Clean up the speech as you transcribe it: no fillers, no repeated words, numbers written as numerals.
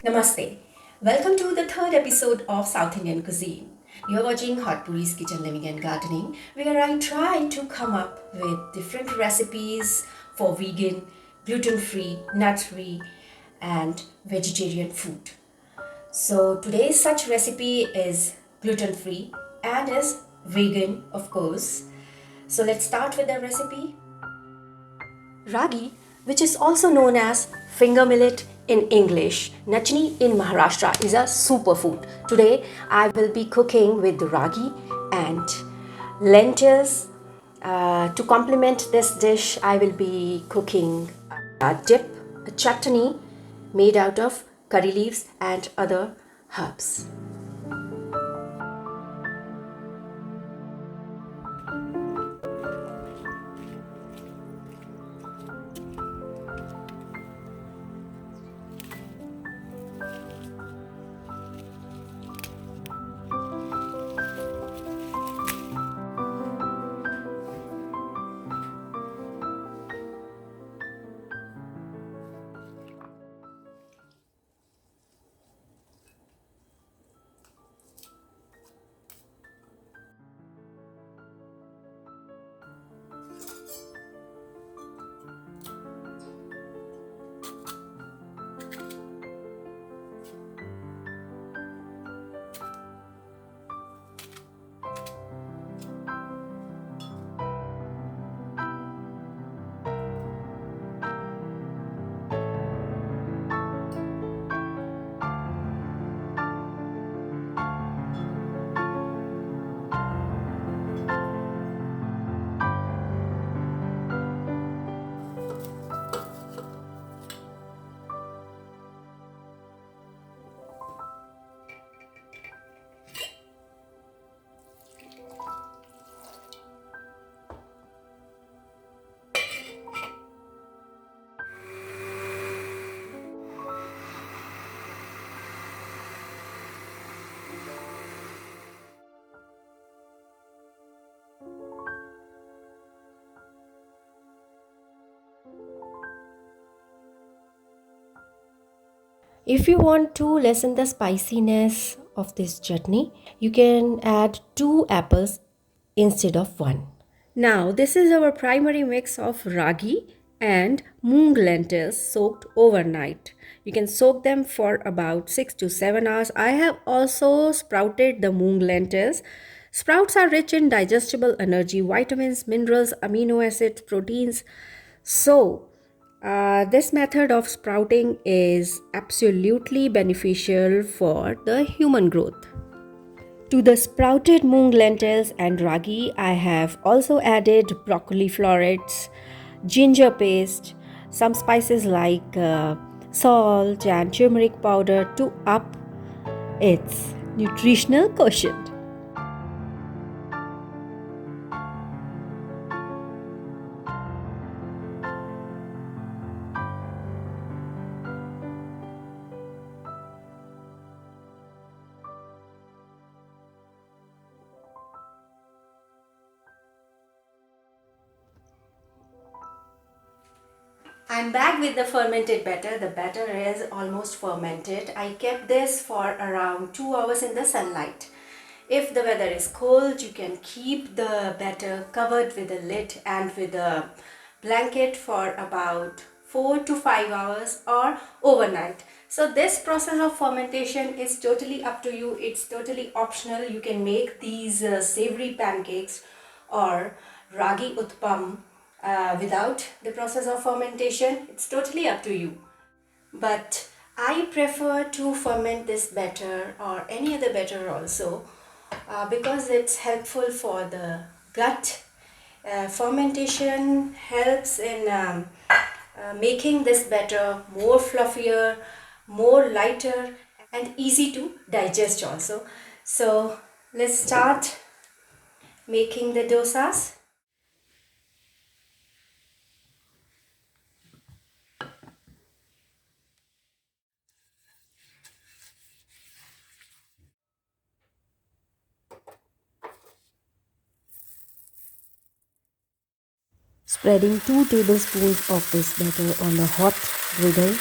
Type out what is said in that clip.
Namaste. Welcome to the third episode of South Indian Cuisine. You're watching Hot Puri's Kitchen Living and Gardening, where I try to come up with different recipes for vegan, gluten-free, nut-free, and vegetarian food. So today's such recipe is gluten-free and is vegan, of course. So let's start with the recipe. Ragi, which is also known as finger millet in English, Nachini in Maharashtra, is a superfood. Today I will be cooking with ragi and lentils. To complement this dish, I will be cooking a dip, a chutney made out of curry leaves and other herbs. If you want to lessen the spiciness of this chutney, you can add 2 apples instead of 1. Now, this is our primary mix of ragi and moong lentils soaked overnight. You can soak them for about 6 to 7 hours. I have also sprouted the moong lentils. Sprouts are rich in digestible energy, vitamins, minerals, amino acids, proteins. So, this method of sprouting is absolutely beneficial for the human growth. To the sprouted moong lentils and ragi, I have also added broccoli florets, ginger paste, some spices like salt and turmeric powder to up its nutritional quotient. I'm back with the fermented batter. The batter is almost fermented. I kept this for around 2 hours in the sunlight. If the weather is cold, you can keep the batter covered with a lid and with a blanket for about 4 to 5 hours or overnight. So this process of fermentation is totally up to you. It's totally optional. You can make these savory pancakes or ragi utpam without the process of fermentation. It's totally up to you. But I prefer to ferment this batter or any other batter also because it's helpful for the gut. Fermentation helps in making this batter more fluffier, more lighter and easy to digest also. So let's start making the dosas. Spreading 2 tablespoons of this batter on the hot griddle